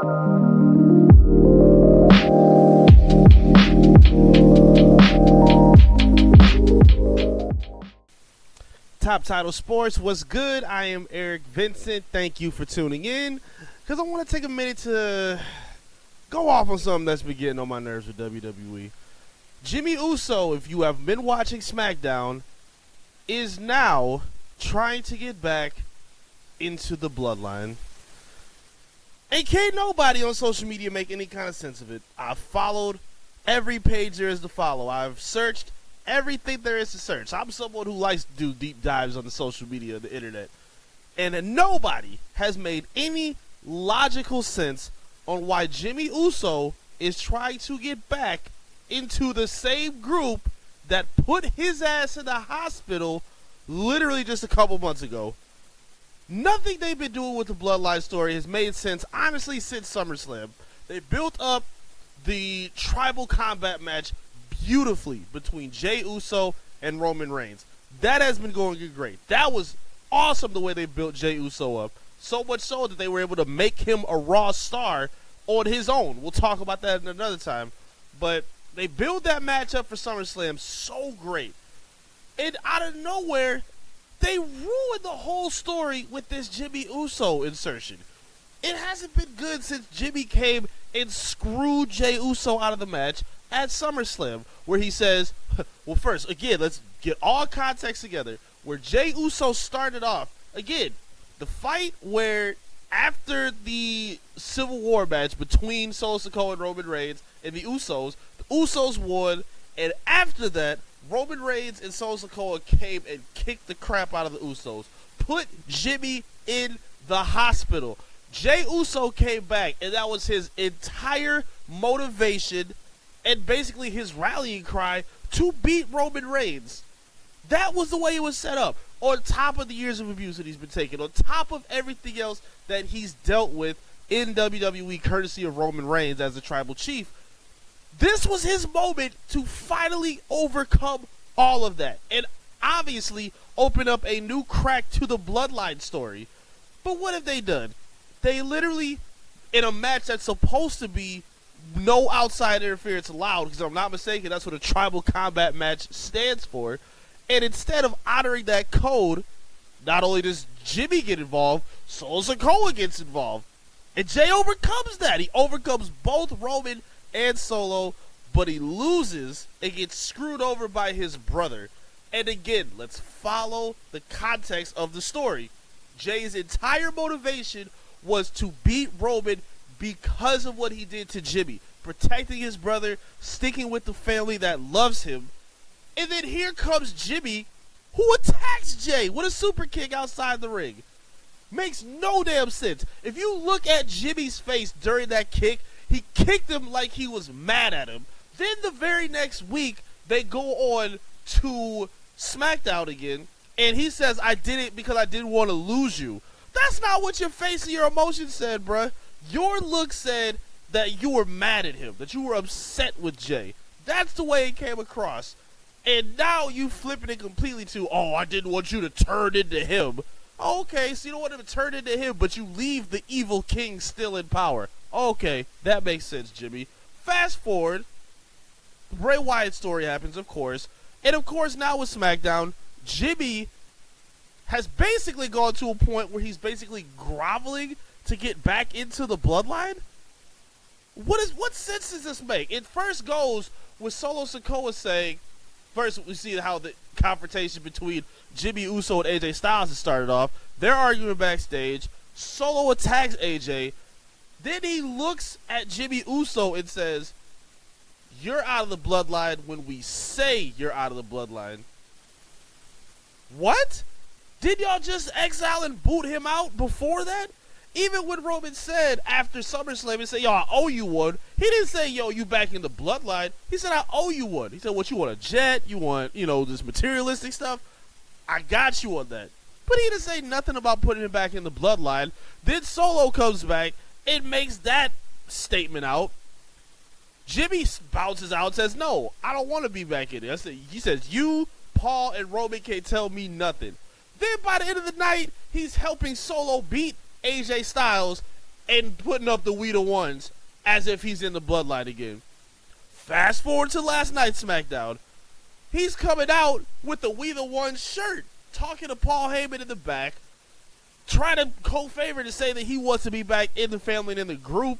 Top Title Sports, what's good? I am Eric Vincent. Thank you for tuning in, because I want to take a minute to go off on something that's been getting on my nerves with WWE. Jimmy Uso, if you have been watching Smackdown, is now trying to get back into the Bloodline. And can't nobody on social media make any kind of sense of it. I've followed every page there is to follow. I've searched everything there is to search. I'm someone who likes to do deep dives on the social media, the internet. And nobody has made any logical sense on why Jimmy Uso is trying to get back into the same group that put his ass in the hospital literally just a couple months ago. Nothing they've been doing with the Bloodline story has made sense, honestly, since SummerSlam. They built up the tribal combat match beautifully between Jey Uso and Roman Reigns. That has been going great. That was awesome the way they built Jey Uso up. So much so that they were able to make him a Raw star on his own. We'll talk about that another time. But they built that match up for SummerSlam so great. And out of nowhere, they ruined the whole story with this Jimmy Uso insertion. It hasn't been good since Jimmy came and screwed Jey Uso out of the match at SummerSlam, where he says, well, first, again, let's get all context together. Where Jey Uso started off, again, the fight where after the Civil War match between Solo Sikoa and Roman Reigns and the Usos won, and after that, Roman Reigns and Solo Sikoa came and kicked the crap out of the Usos, put Jimmy in the hospital. Jey Uso came back, and that was his entire motivation and basically his rallying cry to beat Roman Reigns. That was the way it was set up. On top of the years of abuse that he's been taking, on top of everything else that he's dealt with in WWE courtesy of Roman Reigns as the tribal chief, this was his moment to finally overcome all of that and obviously open up a new crack to the Bloodline story. But what have they done? They literally, in a match that's supposed to be no outside interference allowed, because if I'm not mistaken, that's what a tribal combat match stands for. And instead of honoring that code, not only does Jimmy get involved, Solo Sikoa gets involved. And Jey overcomes that. He overcomes both Roman and Solo, but he loses and gets screwed over by his brother. And again, let's follow the context of the story. Jey's entire motivation was to beat Roman because of what he did to Jimmy, protecting his brother, sticking with the family that loves him. And then here comes Jimmy, who attacks Jey with a super kick outside the ring. Makes no damn sense. If you look at Jimmy's face during that kick, he kicked him like he was mad at him. Then the very next week, they go on to Smackdown again, and he says, I did it because I didn't want to lose you. That's not what your face and your emotions said, bruh. Your look said that you were mad at him, that you were upset with Jey. That's the way it came across. And now you flipping it completely to, oh, I didn't want you to turn into him. Okay, so you don't want him to turn into him, but you leave the evil king still in power. Okay, that makes sense, Jimmy. Fast forward, Bray Wyatt story happens, of course. And of course, now with SmackDown, Jimmy has basically gone to a point where he's basically groveling to get back into the Bloodline? What sense does this make? It first goes with Solo Sikoa saying, first we see how the confrontation between Jimmy Uso and AJ Styles has started off. They're arguing backstage. Solo attacks AJ. Then he looks at Jimmy Uso and says, you're out of the Bloodline when we say you're out of the Bloodline. What? Did y'all just exile and boot him out before that? Even when Roman said after SummerSlam, he said, yo, I owe you one. He didn't say, yo, you back in the Bloodline. He said, I owe you one. He said, what, you want a jet? You want, this materialistic stuff? I got you on that. But he didn't say nothing about putting him back in the Bloodline. Then Solo comes back and makes that statement out. Jimmy bounces out and says, no, I don't want to be back in it. He says, you, Paul, and Roman can't tell me nothing. Then by the end of the night, he's helping Solo beat AJ Styles and putting up the We the Ones as if he's in the Bloodline again. Fast forward to last night's Smackdown. He's coming out with the We the Ones shirt, talking to Paul Heyman in the back, trying to co-favor to say that he wants to be back in the family and in the group,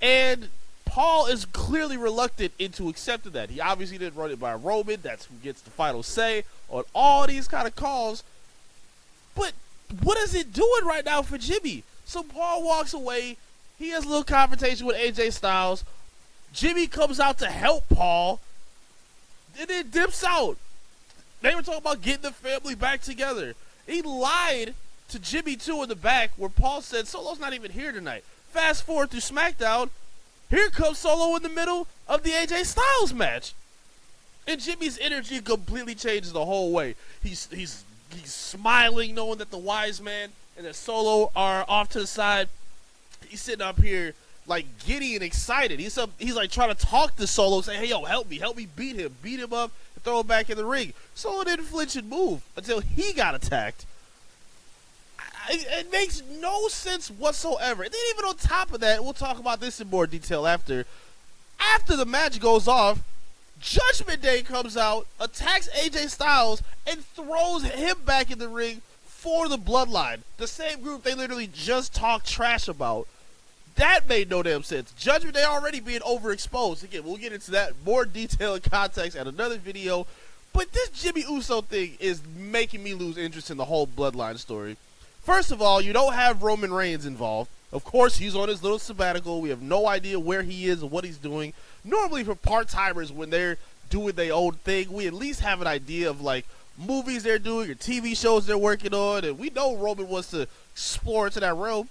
and Paul is clearly reluctant into accepting that. He obviously didn't run it by Roman. That's who gets the final say on all these kind of calls. But what is it doing right now for Jimmy? So Paul walks away. He has a little confrontation with AJ Styles. Jimmy comes out to help Paul, and then dips out. They were talking about getting the family back together. He lied to Jimmy, too, in the back, where Paul said Solo's not even here tonight. Fast forward through SmackDown. Here comes Solo in the middle of the AJ Styles match. And Jimmy's energy completely changes the whole way. He's smiling, knowing that the Wise Man and that Solo are off to the side. He's sitting up here like giddy and excited. He's like trying to talk to Solo, saying, "Hey, yo, help me beat him up, and throw him back in the ring." Solo didn't flinch and move until he got attacked. It makes no sense whatsoever. And then even on top of that, we'll talk about this in more detail after. After the match goes off, Judgment Day comes out, attacks AJ Styles, and throws him back in the ring for the Bloodline. The same group they literally just talked trash about. That made no damn sense. Judgment Day already being overexposed. Again, we'll get into that more detail and context at another video. But this Jimmy Uso thing is making me lose interest in the whole Bloodline story. First of all, you don't have Roman Reigns involved. Of course, he's on his little sabbatical. We have no idea where he is or what he's doing. Normally for part-timers, when they're doing their own thing, we at least have an idea of like movies they're doing or TV shows they're working on. And we know Roman wants to explore into that realm.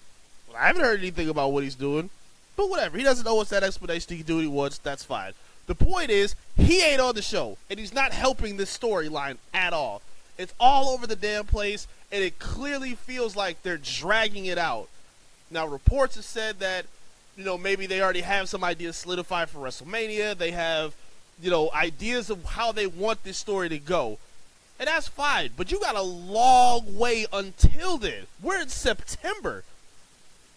I haven't heard anything about what he's doing. But whatever. He doesn't owe us that explanation. He can do what he wants. That's fine. The point is, he ain't on the show. And he's not helping this storyline at all. It's all over the damn place. And it clearly feels like they're dragging it out. Now, reports have said that, maybe they already have some ideas solidified for WrestleMania. They have, ideas of how they want this story to go. And that's fine. But you got a long way until then. We're in September.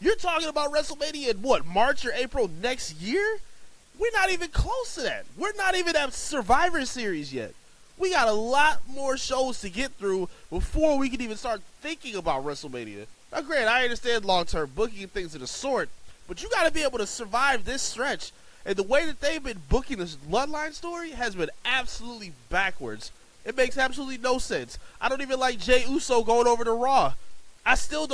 You're talking about WrestleMania in what, March or April next year? We're not even close to that. We're not even at Survivor Series yet. We got a lot more shows to get through before we can even start thinking about WrestleMania. Now, granted, I understand long-term booking and things of the sort, but you got to be able to survive this stretch. And the way that they've been booking this Bloodline story has been absolutely backwards. It makes absolutely no sense. I don't even like Jey Uso going over to Raw. I'm still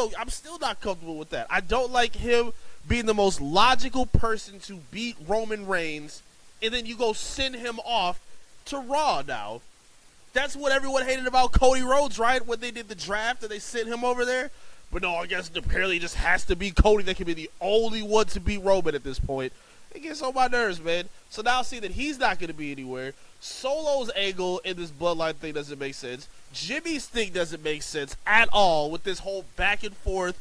not comfortable with that. I don't like him being the most logical person to beat Roman Reigns, and then you go send him off to Raw now. That's what everyone hated about Cody Rhodes, right? When they did the draft and they sent him over there. But no, I guess apparently it just has to be Cody that can be the only one to beat Roman at this point. It gets on my nerves, man. So now I see that he's not going to be anywhere. Solo's angle in this Bloodline thing doesn't make sense. Jimmy's thing doesn't make sense at all with this whole back and forth.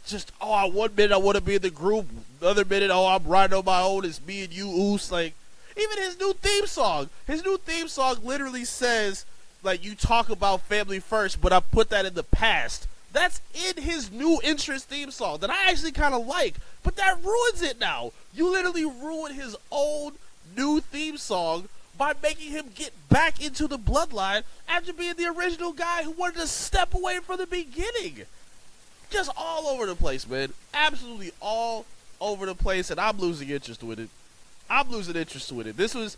Just, one minute I want to be in the group. The other minute, I'm riding on my own. It's me and you, Oos. Like, even his new theme song. His new theme song literally says, like, you talk about family first, but I put that in the past. That's in his new entrance theme song that I actually kind of like. But that ruins it now. You literally ruined his own new theme song by making him get back into the Bloodline after being the original guy who wanted to step away from the beginning. Just all over the place, man. Absolutely all over the place, and I'm losing interest with it. This was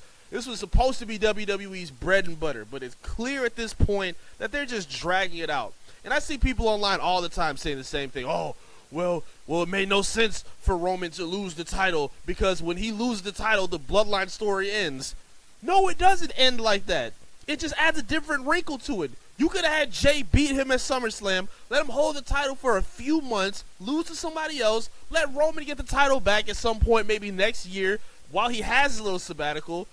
supposed to be WWE's bread and butter, but it's clear at this point that they're just dragging it out. And I see people online all the time saying the same thing. Well, it made no sense for Roman to lose the title because when he loses the title, the Bloodline story ends. No, it doesn't end like that. It just adds a different wrinkle to it. You could have had Jay beat him at SummerSlam, let him hold the title for a few months, lose to somebody else, let Roman get the title back at some point maybe next year while he has his little sabbatical.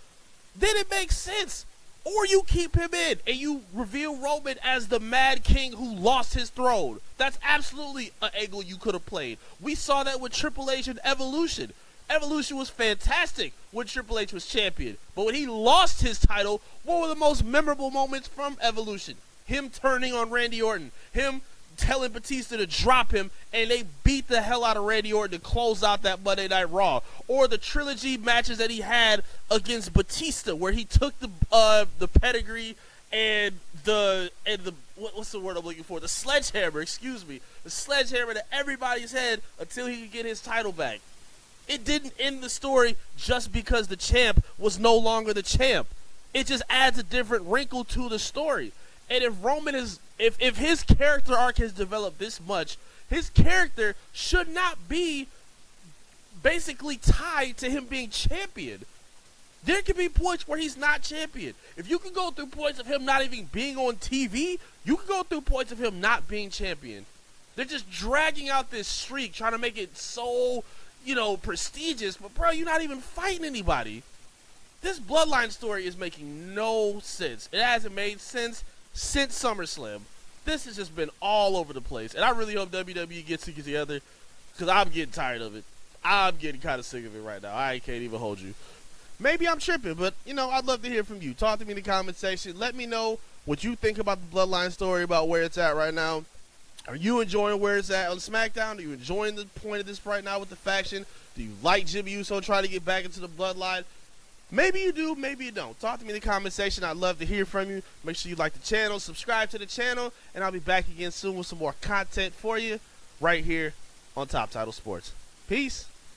Then it makes sense. Or you keep him in and you reveal Roman as the Mad King who lost his throne. That's absolutely an angle you could have played. We saw that with Triple H and Evolution. Evolution was fantastic when Triple H was champion. But when he lost his title, what were the most memorable moments from Evolution? Him turning on Randy Orton. Him telling Batista to drop him, and they beat the hell out of Randy Orton to close out that Monday Night Raw. Or the trilogy matches that he had against Batista, where he took the pedigree and what's the word I'm looking for? The sledgehammer, the sledgehammer to everybody's head until he could get his title back. It didn't end the story just because the champ was no longer the champ. It just adds a different wrinkle to the story. And if Roman if his character arc has developed this much, his character should not be basically tied to him being champion. There can be points where he's not champion. If you can go through points of him not even being on TV, you can go through points of him not being champion. They're just dragging out this streak, trying to make it so, prestigious. But, bro, you're not even fighting anybody. This Bloodline story is making no sense. It hasn't made sense since SummerSlam. This has just been all over the place. And I really hope WWE gets it together because I'm getting tired of it. I'm getting kind of sick of it right now. I can't even hold you. Maybe I'm tripping, but, I'd love to hear from you. Talk to me in the comment section. Let me know what you think about the Bloodline story, about where it's at right now. Are you enjoying where it's at on SmackDown? Are you enjoying the point of this right now with the faction? Do you like Jimmy Uso trying to get back into the Bloodline? Maybe you do, maybe you don't. Talk to me in the comment section. I'd love to hear from you. Make sure you like the channel, subscribe to the channel, and I'll be back again soon with some more content for you right here on Top Title Sports. Peace.